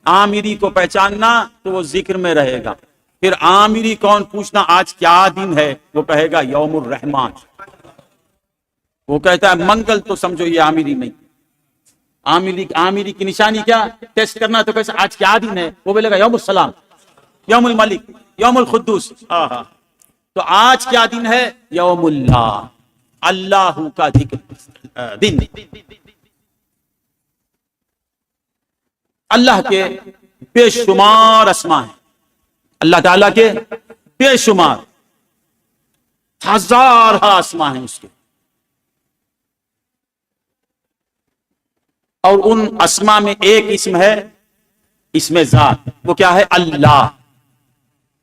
عامری کو پہچاننا تو وہ ذکر میں رہے گا. پھر عامری کون پوچھنا آج کیا دن ہے، وہ کہے گا یوم الرحمان. وہ کہتا ہے منگل تو سمجھو یہ عامری نہیں. عامری کی نشانی کیا؟ ٹیسٹ کرنا تو کیسے آج کیا دن ہے، وہ بولے گا یوم السلام، یوم الملک، یوم القدوس. تو آج کیا دن ہے؟ یوم اللہ، اللہ کا ذکر دن. اللہ کے بے شمار اسما ہیں، اللہ تعالیٰ کے بے شمار ہزارہ اسما ہیں اس کے. اور ان اسما میں ایک اسم ہے، اسم ذات. وہ کیا ہے؟ اللہ.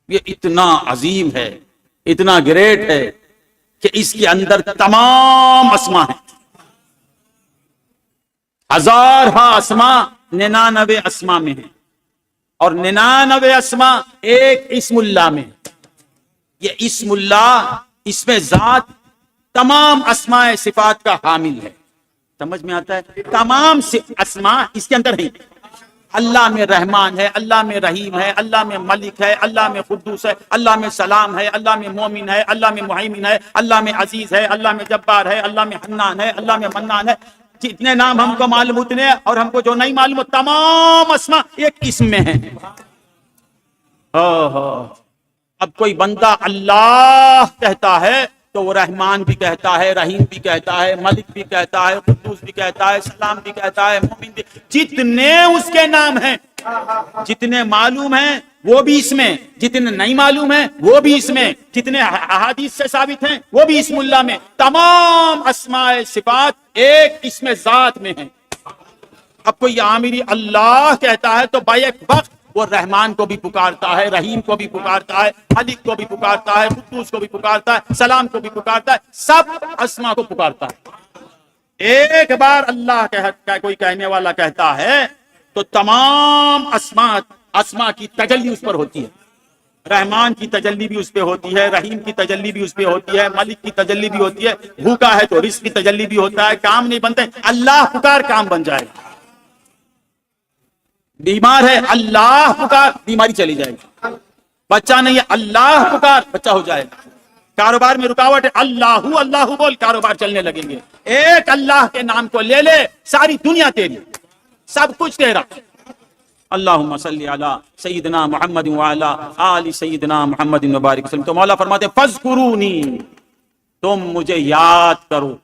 یہ اتنا عظیم ہے، اتنا گریٹ ہے کہ اس کے اندر تمام اسما ہیں. ہزارہ اسما 99 اسما میں ہیں، اور 99 اسما ایک اسم اللہ میں. یہ اسم اللہ، اسم ذات تمام اسماء صفات کا حامل ہے. سمجھ میں آتا ہے؟ تمام اسماء اس کے اندر ہیں. اللہ میں رحمان ہے، اللہ میں رحیم ہے، اللہ میں ملک ہے، اللہ میں قدوس ہے، اللہ میں سلام ہے، اللہ میں مومن ہے، اللہ میں مہیمن ہے، اللہ میں عزیز ہے، اللہ میں جبار ہے، اللہ میں حنان ہے، اللہ میں منان ہے. جتنے نام ہم کو معلوم اتنے، اور ہم کو جو نہیں معلوم تمام اسماء ایک اسم میں ہیں. اب کوئی بندہ اللہ کہتا ہے تو وہ رحمان بھی کہتا ہے، رحیم بھی کہتا ہے، ملک بھی کہتا ہے، قدوس بھی کہتا ہے، سلام بھی کہتا ہے، مومن بھی. جتنے اس کے نام ہیں، جتنے معلوم ہیں وہ بھی اس میں، جتنے نہیں معلوم ہیں وہ بھی اس میں، جتنے احادیث سے ثابت ہیں وہ بھی اسم اللہ میں. تمام اسماء صفات ایک اسم ذات میں ہیں. اب کوئی عامری اللہ کہتا ہے تو بیک وقت وہ رحمان کو بھی پکارتا ہے، رحیم کو بھی پکارتا ہے، ملک کو بھی پکارتا ہے، قدوس کو بھی پکارتا ہے، سلام کو بھی پکارتا ہے، سب اسما کو پکارتا ہے. ایک بار اللہ کا کوئی کہنے والا کہتا ہے تو تمام اسما کی تجلی اس پر ہوتی ہے. رحمان کی تجلی بھی اس پہ ہوتی ہے، رحیم کی تجلی بھی اس پہ ہوتی ہے، ملک کی تجلی بھی ہوتی ہے. بھوکا ہے تو رزق کی تجلی بھی ہوتا ہے. کام نہیں بنتے، اللہ پکار کام بن جائے گا. بیمار ہے، اللہ پکار بیماری چلی جائے گی. بچہ نہیں ہے، اللہ پکار بچہ ہو جائے گا. کاروبار میں رکاوٹ ہے، اللہ اللہ بول کاروبار چلنے لگیں گے. ایک اللہ کے نام کو لے لے، ساری دنیا تیری، سب کچھ تیرا. اللہم صلی علی سیدنا محمد وعلی آل سیدنا محمد مبارک وسلم. تو مولا فرماتے ہیں فذکرونی، تم مجھے یاد کرو.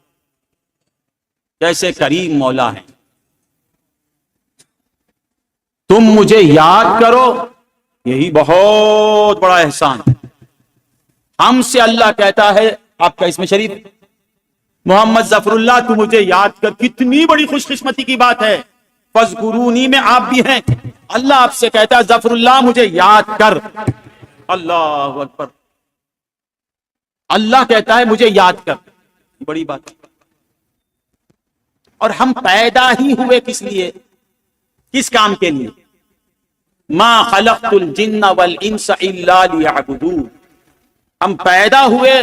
جیسے کریم مولا ہے، تم مجھے یاد کرو، یہی بہت بڑا احسان. ہم سے اللہ کہتا ہے، آپ کا اسم شریف محمد ظفر اللہ، تو مجھے یاد کر. کتنی بڑی خوش قسمتی کی بات ہے. فذکرونی میں آپ بھی ہیں. اللہ آپ سے کہتا ہے ظفر اللہ مجھے یاد کر. اللہ اکبر. اللہ کہتا ہے مجھے یاد کر، بڑی بات. اور ہم پیدا ہی ہوئے کس لیے، کس کام کے لیے؟ ما خلقت الجن والانس الا لیعبدون. ہم پیدا ہوئے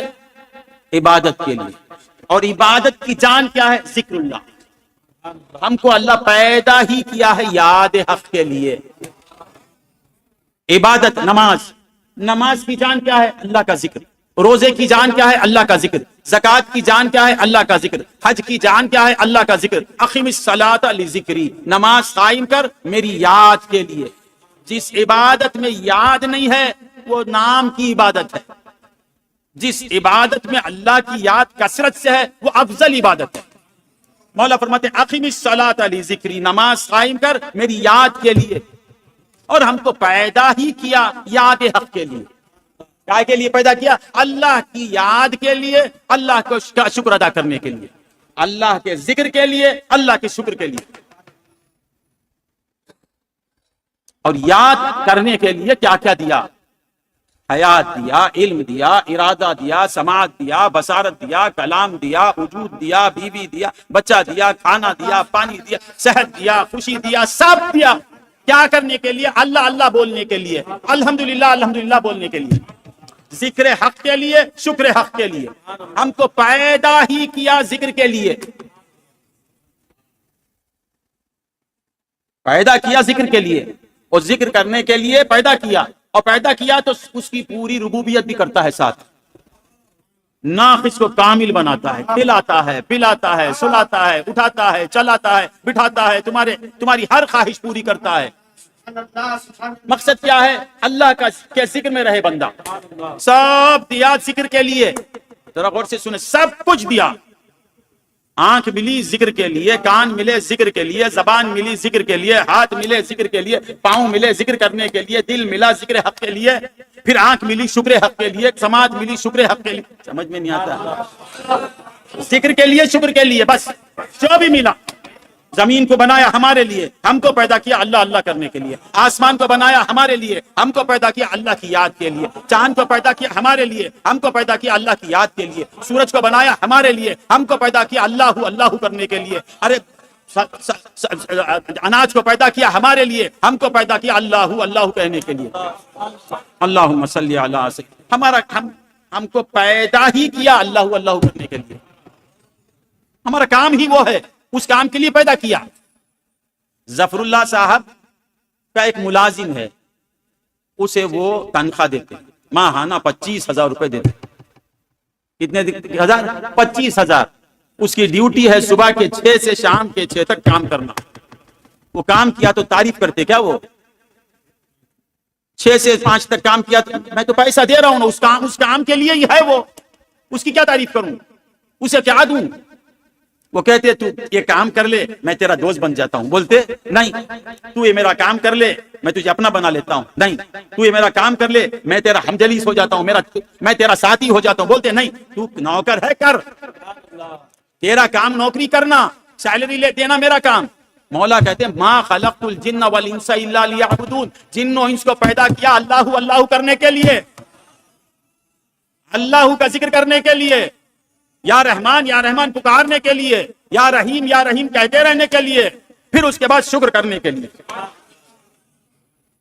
عبادت کے لیے، اور عبادت کی جان کیا ہے؟ ذکر اللہ. ہم کو اللہ پیدا ہی کیا ہے یاد حق کے لیے. عبادت، نماز کی جان کیا ہے؟ اللہ کا ذکر. روزے کی جان کیا ہے؟ اللہ کا ذکر. زکات کی جان کیا ہے؟ اللہ کا ذکر. حج کی جان کیا ہے؟ اللہ کا ذکر. اقیم الصلاۃ لذکری، نماز قائم کر میری یاد کے لیے. جس عبادت میں یاد نہیں ہے وہ نام کی عبادت ہے. جس عبادت میں اللہ کی یاد کثرت سے ہے وہ افضل عبادت ہے. مولا فرماتے ہیں اقیم الصلاۃ لذکری، نماز قائم کر میری یاد کے لیے. اور ہم کو پیدا ہی کیا یاد حق کے لیے. کیا کے لیے پیدا کیا؟ اللہ کی یاد کے لیے، اللہ کو شکر ادا کرنے کے لیے، اللہ کے ذکر کے لیے، اللہ کے شکر کے لیے. اور یاد کرنے کے لیے کیا کیا دیا؟ حیات دیا، علم دیا، ارادہ دیا، سماعت دیا، بصارت دیا، کلام دیا، وجود دیا، بیوی دیا، بچہ دیا، کھانا دیا، پانی دیا، صحت دیا، خوشی دیا، سب دیا. کیا کرنے کے لیے؟ اللہ اللہ بولنے کے لیے، الحمدللہ الحمدللہ بولنے کے لیے، ذکر حق کے لیے، شکر حق کے لیے. ہم کو پیدا ہی کیا ذکر کے لیے، پیدا کیا ذکر کے لیے. اور ذکر کرنے کے لیے پیدا کیا، اور پیدا کیا تو اس کی پوری ربوبیت بھی کرتا ہے ساتھ، ناقص کو کامل بناتا ہے، کھلاتا ہے، پلاتا ہے، سلاتا ہے، اٹھاتا ہے، چلاتا ہے، بٹھاتا ہے، تمہاری ہر خواہش پوری کرتا ہے۔ مقصد کیا ہے؟ اللہ کا کے ذکر میں رہے بندہ۔ سب دیا ذکر کے لیے، ذرا غور سے سنیں، سب کچھ دیا۔ آنکھ ملی ذکر کے لیے، کان ملے ذکر کے لیے، زبان ملی ذکر کے لیے، ہاتھ ملے ذکر کے لیے، پاؤں ملے ذکر کرنے کے لیے، دل ملا ذکر حق کے لیے، پھر آنکھ ملی شکر حق کے لیے، سماعت ملی شکر حق کے لیے۔ سمجھ میں نہیں آتا؟ ذکر کے لیے، شکر کے لیے، بس جو بھی ملا۔ زمین کو بنایا ہمارے لیے، ہم کو پیدا کیا اللہ اللہ کرنے کے لیے۔ آسمان کو بنایا ہمارے لیے، ہم کو پیدا کیا اللہ کی یاد کے لیے۔ چاند کو پیدا کیا ہمارے لیے، ہم کو پیدا کیا اللہ کی یاد کے لیے۔ سورج کو بنایا ہمارے لیے، ہم کو پیدا کیا اللہ اللہ کرنے کے لیے۔ ارے اناج کو پیدا کیا ہمارے لیے، ہم کو پیدا کیا اللہ اللہ کہنے کے لیے۔ اللہم صلی علی سیدنا، ہم کو پیدا ہی کیا اللہ اللہ کرنے کے لیے۔ ہمارا کام ہی وہ ہے، اس کام کے لیے پیدا کیا۔ ظفر اللہ صاحب کا ایک ملازم ہے، اسے وہ تنخواہ دیتے، ماہانہ 25,000 روپے دیتے۔ کتنے ہزار؟ 25,000۔ اس کی ڈیوٹی ہے صبح کے 6 سے شام کے 6 تک کام کرنا۔ وہ کام کیا تو تعریف کرتے کیا؟ وہ 6 سے 5 تک کام کیا تو میں تو پیسہ دے رہا ہوں نا، اس کام کے لیے ہی ہے وہ، اس کی کیا تعریف کروں، اسے کیا دوں؟ وہ کہتے تو یہ کام کر لے میں تیرا دوست بن جاتا ہوں، بولتے نہیں تو یہ میرا کام کر لے میں تجھے اپنا بنا لیتا ہوں، نہیں تو یہ میرا کام کر لے میں تیرا ہمجلیس ہو جاتا ہوں، میں تیرا ساتھی ہو جاتا ہوں، بولتے نہیں تو نوکر ہے، کر، تیرا کام نوکری کرنا، سیلری لے دینا میرا کام۔ مولا کہتے ہیں ما خلقت الجن والانس الا لیعبدون، جن و انس کو پیدا کیا اللہ اللہ کرنے کے لیے، اللہ کا ذکر کرنے کے لیے، یا رحمان پکارنے کے لیے، یا رحیم کہتے رہنے کے لیے، پھر اس کے بعد شکر کرنے کے لیے۔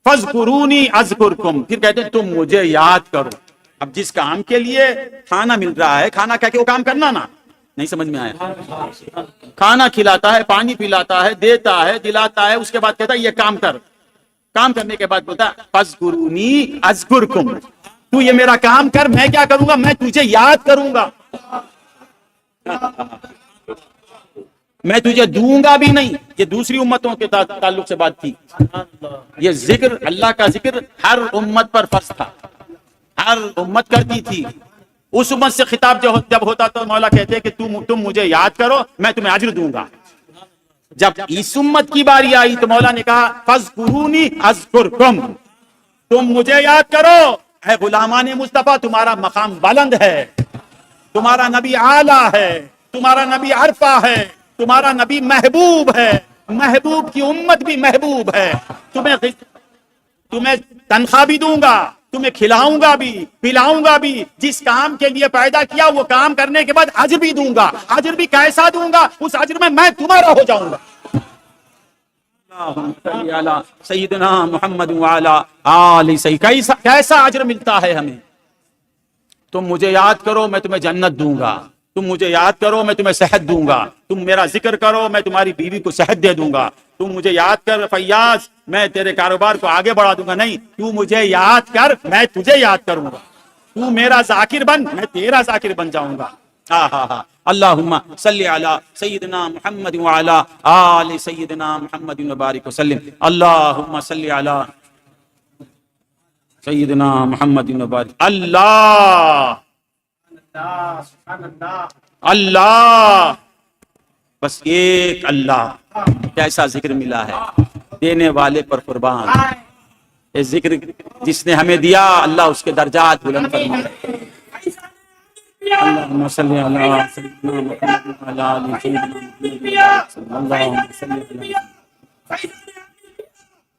فاذکرونی اذکرکم، پھر کہتے ہیں تم مجھے یاد کرو۔ اب جس کام کے لیے کھانا مل رہا ہے، کھانا کہہ کے وہ کام کرنا نا، نہیں سمجھ میں آیا؟ کھانا کھلاتا ہے، پانی پلاتا ہے، دیتا ہے، دلاتا ہے، اس کے بعد کہتا ہے یہ کام کر، کام کرنے کے بعد بولتا ہے فاذکرونی اذکرکم، تو یہ میرا کام کر، میں کیا کروں گا؟ میں تجھے یاد کروں گا، میں تجھے دوں گا بھی نہیں۔ یہ دوسری امتوں کے تعلق سے بات تھی، یہ ذکر، اللہ کا ذکر ہر امت پر فرض تھا، ہر امت کرتی تھی۔ اس امت سے خطاب جب ہوتا تو مولا کہتے کہ تم مجھے یاد کرو میں تمہیں اجر دوں گا۔ جب اس امت کی باری آئی تو مولا نے کہا فاذکرونی اذکرکم، تم مجھے یاد کرو۔ اے غلامان مصطفیٰ، تمہارا مقام بلند ہے، تمہارا نبی اعلیٰ ہے، تمہارا نبی عرفہ ہے، تمہارا نبی محبوب ہے، محبوب کی امت بھی محبوب ہے، تمہیں تنخواہ بھی دوں گا، تمہیں کھلاؤں گا بھی، پلاؤں گا بھی، جس کام کے لیے پیدا کیا وہ کام کرنے کے بعد اجر بھی دوں گا۔ اجر بھی کیسا دوں گا؟ اس اجر میں تمہارا ہو جاؤں گا۔ اللہم صلی علی سیدنا محمد وعلی آل سیدنا، کیسا اجر ملتا ہے ہمیں؟ تم مجھے یاد کرو میں تمہیں جنت دوں گا، تم مجھے یاد کرو میں تمہیں صحت دوں گا، تم میرا ذکر کرو میں تمہاری بیوی کو صحت دے دوں گا، تم مجھے یاد کر فیاض میں تیرے کاروبار کو آگے بڑھا دوں گا، نہیں تو مجھے یاد کر میں تجھے یاد کروں گا، تو میرا ذاکر بن میں تیرا ذاکر بن جاؤں گا۔ اللہم صلی علی سیدنا محمد وعلی آل سیدنا محمد وبارک وسلم۔ اللہم صلی علی سیدنا محمد وبارک۔ اللہ اللہ، بس ایک اللہ، کیسا ذکر ملا ہے، دینے والے پر قربان۔ یہ ذکر جس نے ہمیں دیا اللہ اس کے درجات بلند فرمائے۔ اللہم صلی علی سیدنا محمد وعلی آل سیدنا محمد، اللہم صلی علی